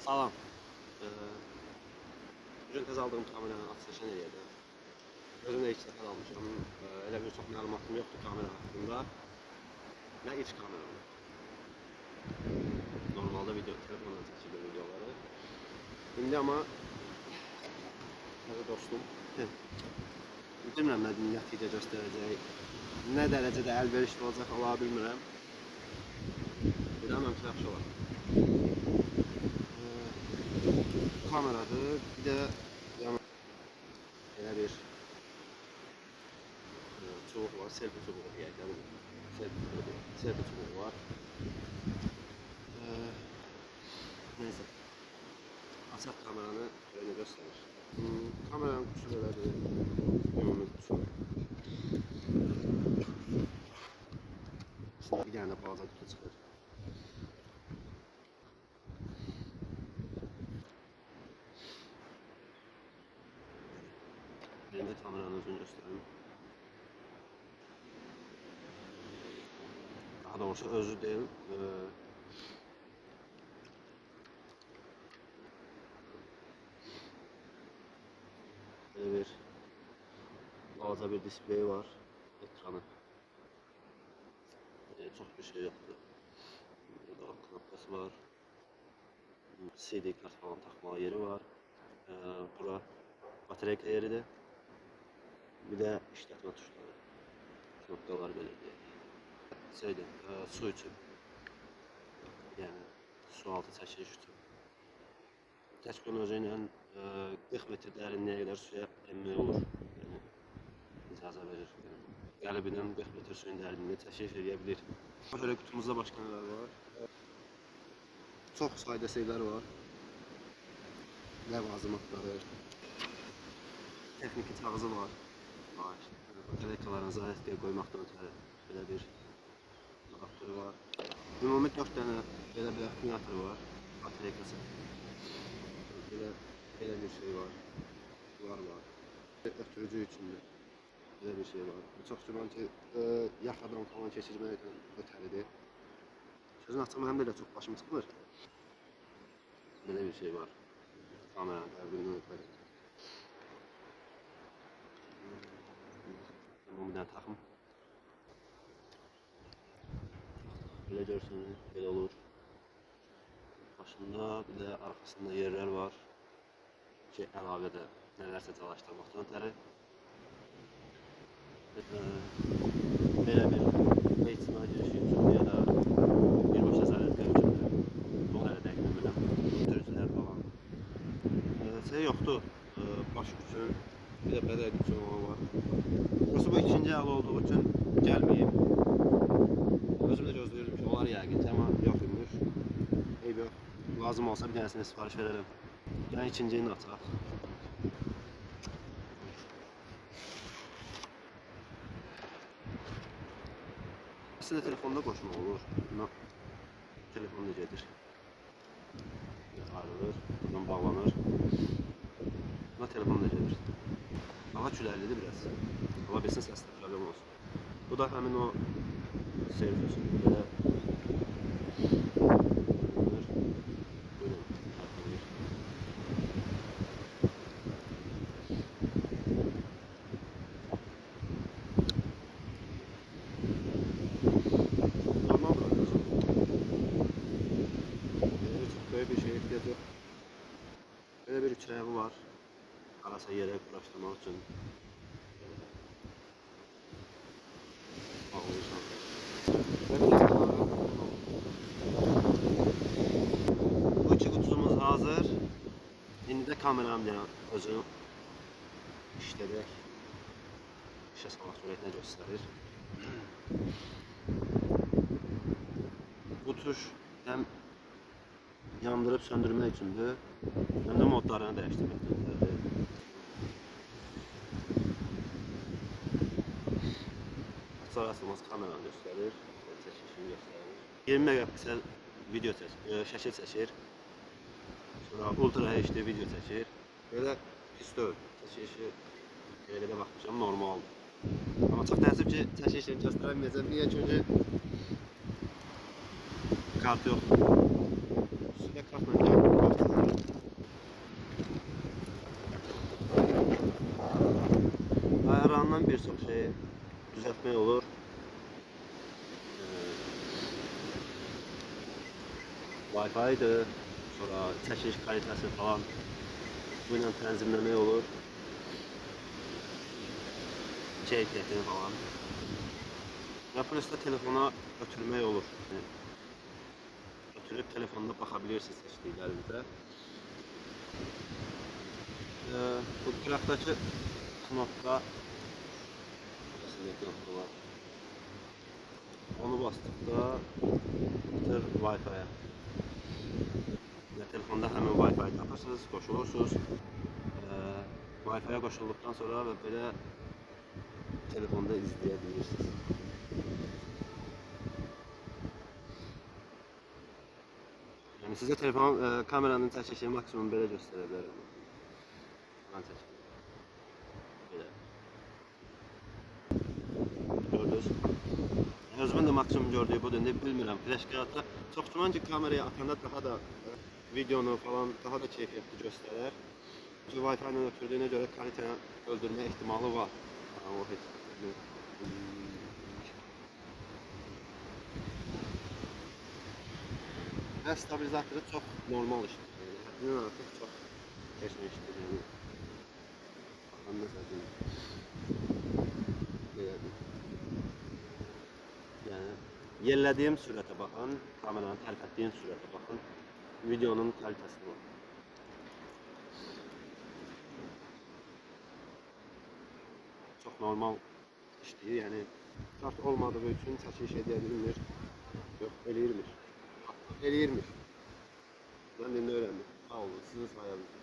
Salam. Bugün tez aldığım kameranın açılışını eləyəcəm. Özüm də ilk dəfə almışam. Elə bir çox məlumatım yoxdur kamera haqqında. Nə ilk kameram. Normalde telefonla çəkirdim videoları. İndi amma dostum, bilmirəm nə nəticə göstərəcək. Nə dərəcədə əlverişli olacaq ola bilmirəm. Bir də məncə yaxşı olar. Kameradır, bir də elə bir çubuq var, selfie çubuğu deyək də, selfie çubuğu var. Neyse, açaq kameranı belə göstərir. Kameranın qutusu belədir, ümumi qutusu. Şimdi bir dənə də balaca qutu çıxır. Birinci kameranın özünü göstərim. Daha doğrusu özü deyil. Böyle bir balaca bir displeyi var. Ekranı. Çok bir şey yoktu. Burada knopkası var. CD kart falan takma yeri var. Bura batarya yeridir. Bir de işletme tuşları. Knopkalar böyle diye. Şeydi, su için. Yani su altı çəkiliş üçün. Təşkil özü ilə 40 metr dərinliyə qədər suya enmək olur. Yəni, icazə verir. Qəlbindən 40 metr suyun dərinliyini təşkil edə bilir. Şöyle kutumuzda başqa nələr var. Çox sayda şeylər var. Ləvazimatları. Texniki kağızı var. Bataryaların zayıflığa qoymaqdan ötürü belə bir adaptörü var. Ümumi 4 dənə belə bir akkumulyator var. Bataryası. Belə bir şey var. Bunlar var. Ötürücü içində belə bir şey var. Çox güman ki, yaxadan falan keçirməkdən ötəridir. Sözün açıq, mənim də çox başım çıxmır. Belə bir şey var. Kameranın qəlbindən ötəri. Bu bir dənə taxım. Belə görsünüz, belə olur. Başında, bir də arxasında yerlər var ki, əlavədə nələrsə çalışdırmaqdan ötəri. Belə bir HDMI girişi üçün ya da birbaşa zərətlər üçün də o qədər dəqiq bilmirəm. Ötürücülər falan. Şey yoxdur, baş üçün, bir də bədək üçün olan var. Burası bu ikinci əl olduğu üçün gəlməyib. Özüm də gözləyirdim ki, olar yəqin ki, amma yox imiş. Eyb yox. Lazım olsa bir dənəsini sifariş verərəm. Yəni ikinciyini açaq. Aslında telefonda qoşmaq olur. Telefon da gedir. Ayrılır, buradan bağlanır. Buna telefon da gedir. Hava küləklidir biraz. Hava bilsin səslə problem olsun. Bu da həmin o servis. Belə böyle bir şey ehtiyacı yok. Böyle bir üçrəyi var. Arasa yere quraşdırmaq üçün. Bu iki kutumuz hazır. İndi də kameramla özünü işlədək. İşə salaq görək nə göstərir. Bu tuş həm yandırıp söndürmək üçündür, həm də modlarını dəyişdirməkdir. Açar açılmaz kameranı göstərir, çəkilişini göstərir. 20 megapiksel video şəkil çəkir. Sonra Ultra HD video çəkir. Belə pis deyil, çəkilişi elə də baxmışam, normaldır. Amma çox təəssüf ki, çəkilişini göstərəməyəcəm. Niyə? Çünki kart yoxdur. Size kartla bir çox şey düzəltmək olur. Wi-Fi-dır, sonra çəkiliş kalitəsi falan bu ilə tənzimləmək olur. Keyfiyyətini falan. Və plus da telefona ötürmək olur. Ötürüb telefonda baxabilirsiniz seçdiklərinizə. Bu qıraqdakı knopka, var. Onu bastıqda getir Wi-Fi-yə. Telefonda həmin Wi-Fi tapırsınız, qoşulursunuz. Wi-Fi-yə qoşulduqdan sonra və belə telefonda izləyə bilirsiniz. Yəni sizə telefon kameranın çəkişini maksimum belə göstərə bilərəm. Belə. Gördünüz. Özümün də maksimum gördüyü budur. İndi bilmirəm. Flash kağıtda çox güman ki kameraya atanda daha da videonu falan daha da keyfiyyətli göstərir. Çünki Wi-Fi ilə ötürdüyünə görə kalitəni öldürmə ehtimalı var. O heç. Və stabilizatoru çox normal işləyir. Həddindən artıq çox keçmişdir. Yəni yerlədiyim sürətə baxın, kameranı tərpətdiyim sürətə baxın, videonun kalitəsini baxın. Çox normal işləyir, yəni kart olmadığı üçün çəkiliş edə bilmir. Yox, eləyirmiş. Eləyirmiş. Mən indi öyrəndim. Sağ olun, sizin sayənizdə.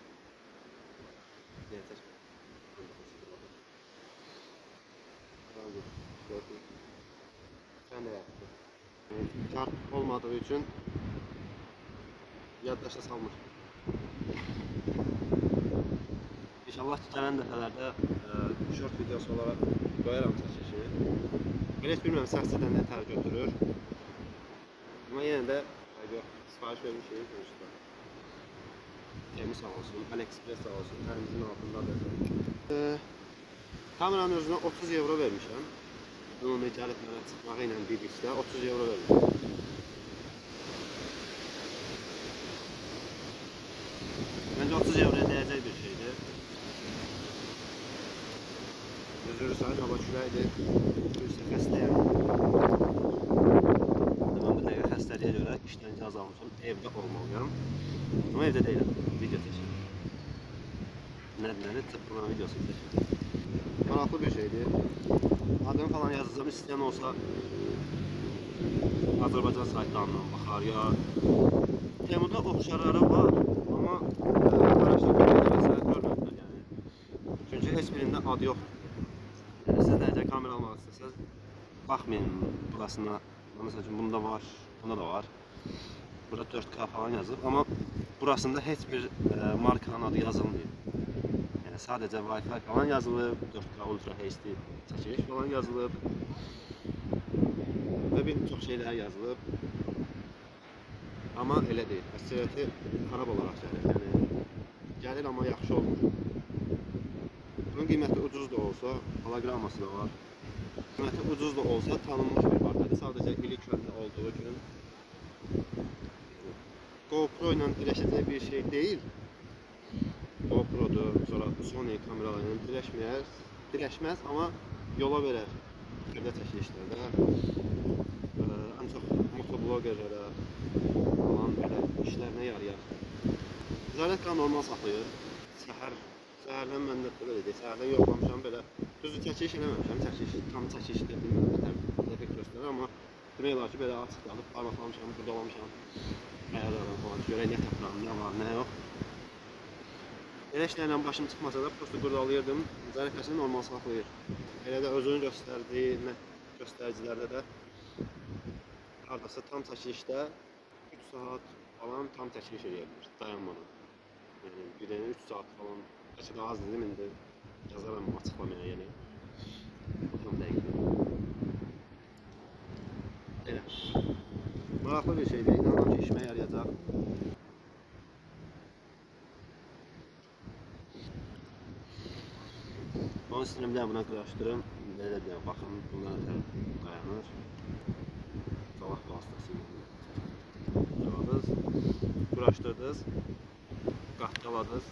Deyəcək. Sən də yaptın. Kart olmadığı üçün yaddaşa salmış. İnşallah ki, gələn dəfələrdə short videosu olaraq qoyaram çəkişi. Belə heç bilmirəm, səsçidən nə tər götürür. Amma yenə də yox, sifariş vermişik sonuçta. Temiz sağ olsun, AliExpress sağ olsun, əlimizin altındadır. Kameranın özünə 30 euro vermişəm. Ümumi gəlib mənə çıxmağı ilə birlikdə 30 euro vermişəm. Məncə 30 euroya dəyəcək bir şeydir. Özürü sayın, hava küləkdir. Üstə xəstəyəm. Mən bu dəqiqə xəstəliyə görə işdən icazə almışam, evdə olmalıyam. Amma evdə deyiləm, video çəkirəm. Nədir, tıqqılan videosu çəkirəm. Maraqlı bir şeydir. Adını falan yazacağım, istəyən olsa Azərbaycan saytlarından baxar ya. Temuda oxşarları var, amma araşdırma məsələ görmədilər yəni. Çünki heç birində ad yoxdur. Yəni siz necə kamera almaq istəsəz, baxmayın burasına. Məsəl üçün bunda var, bunda da var. Burada 4K falan yazılıb, amma burasında heç bir markanın adı yazılmıyor. Yəni sadəcə Wi-Fi falan yazılıb, 4K Ultra HD çəkiliş falan yazılıb və bir çox şeylər yazılıb. Amma elə deyil, əksəriyyəti xarab olaraq gəlir. Yəni gəlir, amma yaxşı olmur. Bunun qiyməti ucuz da olsa, hologramması da var. Qiyməti ucuz da olsa tanınmış bir markadır. Sadəcə ilik köhnə olduğu gün GoPro ilə birləşəcək bir şey deyil. GoPro'dur, sonra Sony kameralarıyla birləşməz, amma yola verər. Evdə çəkilişlərdə, ən çox motovlogerlərə falan belə işlərinə yarayar. Zaryadka normal saxlayır. Səhərdən mən də belə deyək, səhərdən yoxlamışam belə. Düzdür, çəkiliş eləməmişəm, tam çəkiliş bilmirəm, effekt göstərir, amma demək olar ki, belə açıq qalıb, parmaqlamışam, qurdalamışam. Ayarlarım falan, görək nə tapıram, nə var, nə yox. Elə işlərlə başım çıxmasa da, prosto qurdalayırdım, zaryadkasını normal saxlayır. Elə də özünü göstərdiyi göstəricilərdə də hardasa tam çəkilişdə 3 saat falan tam çəkiliş eləyə bilir, dayanmadan. Yəni, birini 3 saat falan, bəlkə daha az dedim, indi yazaram açıqlamaya yeni. Tam dəqiq. Elə. Maraqlı bir şeydir, inanıram ki, işimə yarayacaq. Onun istəyirəm, buna quraşdırım. Belə deyəm, baxın, bundan ötürü dayanır. Qalaq vasitəsilə yığdınız, quraşdırdınız, qatqaladınız.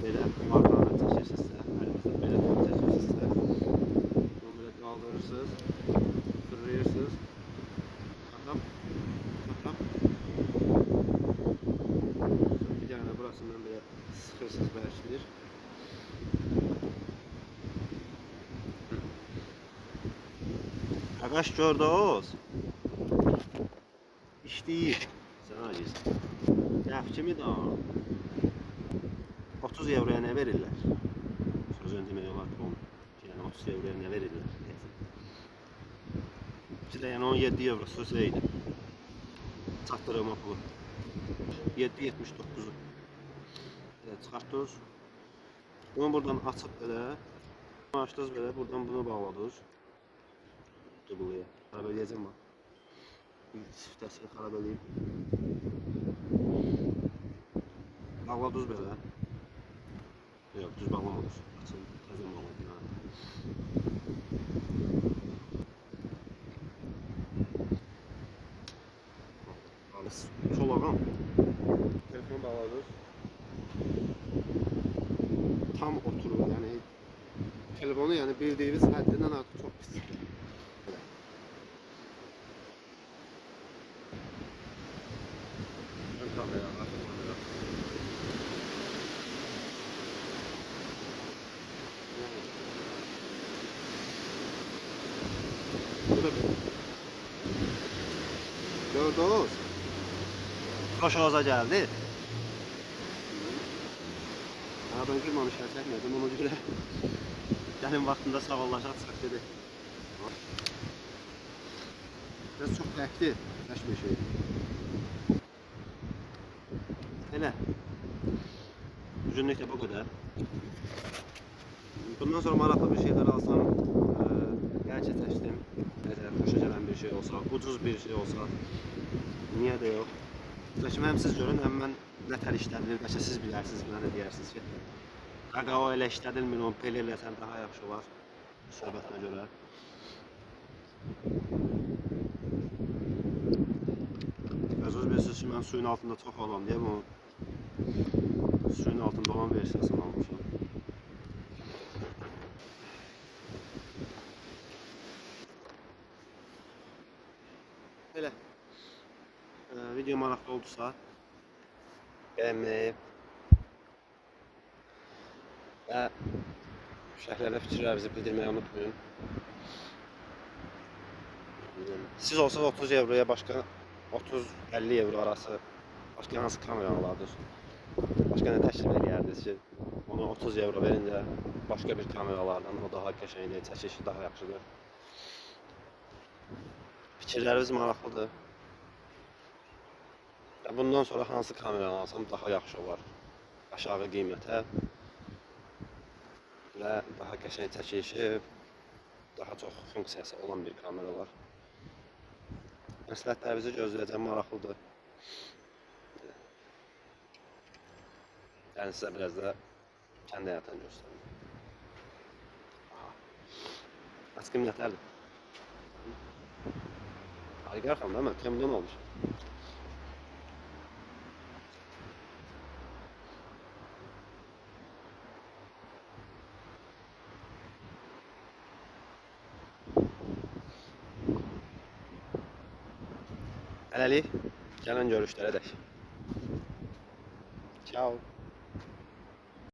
Belə marqaları çəkirsinizsə, əlinizdə belə çəkirsinizsə, bunu belə qaldırırsınız, fırlayırsınız. Atam, atam. Bir dənə burasından belə sıxırsınız, bərkdir. Ağaç gördünüz. İşləyir. Sən aciz. Dəf kimi də 30 euroya nə verirlər? Sözün demək olar ki, yəni 30 euroya nə verirlər? İki də yəni 17 euro söz eydi. Çatdırma pulu. 7.79'u. Evet, çıxartdınız. Bunu buradan açıb belə açdınız belə, buradan bunu bağladınız. Dubluya. Xarab eləyəcəm bax. Siftəsini xarab eləyib. Bağladınız belə. Yox, düz bağlamadınız. Açın, təzə bağladın. Çolağım. Telefonu bağladınız. Tam oturur, yəni telefonu yəni bildiğiniz həddindən artıq çox pis. Ön kamera, arka kamera. Bu da böyle. Gördünüz? Hoşunuza geldi. Ben gülmamışlar, çəkmədim, ona görə gəlin vaxtında sağollaşaq dedi. Biraz çox təkdir, təşmir şey. Elə. Bugünlük də bu qədər. Bundan sonra maraqlı bir şeyler alsam, gerçi seçtim. Eğer hoşa gelen bir şey olsa, ucuz bir şey olsa, niye de yok. Şimdi hem siz görün, hem ben ne tər işlədilir, bəlkə siz bilərsiniz, mənə də deyirsiniz ki, qaqao elə işlədilmir, onu pel eləsən daha yaxşı olar, söhbətinə görə. Özünüz bilirsiniz ki, mən suyun altında çox olan diye bunu suyun altında olan versiyasını almışam. Elə. Video maraqlı oldusa, beğenmeyi və şərhlərdə fikirlərinizi bildirməyi unutmayın. Siz olsanız 30 euroya başqa 30-50 euro arası başqa hansı kamera alardınız? Başqa nə təklif edərdiniz ki, ona 30 euro verincə başqa bir kameralardan o daha qəşəngdir, çəkişi daha yaxşıdır. Fikirləriniz maraqlıdır. Bundan sonra hansı kameranı alsam daha yaxşı olar? Aşağı qiymətə və daha qəşəng çəkilişi, daha çox funksiyası olan bir kamera var. Məsləhətlərinizi gözləyəcəm, maraqlıdır. Yəni sizə biraz da kəndi həyatını göstərim. Açqım yətərdir. Harika rəqəm da, mən təmdən olmuş. Hələlik gələn görüşlərə dək. Ciao.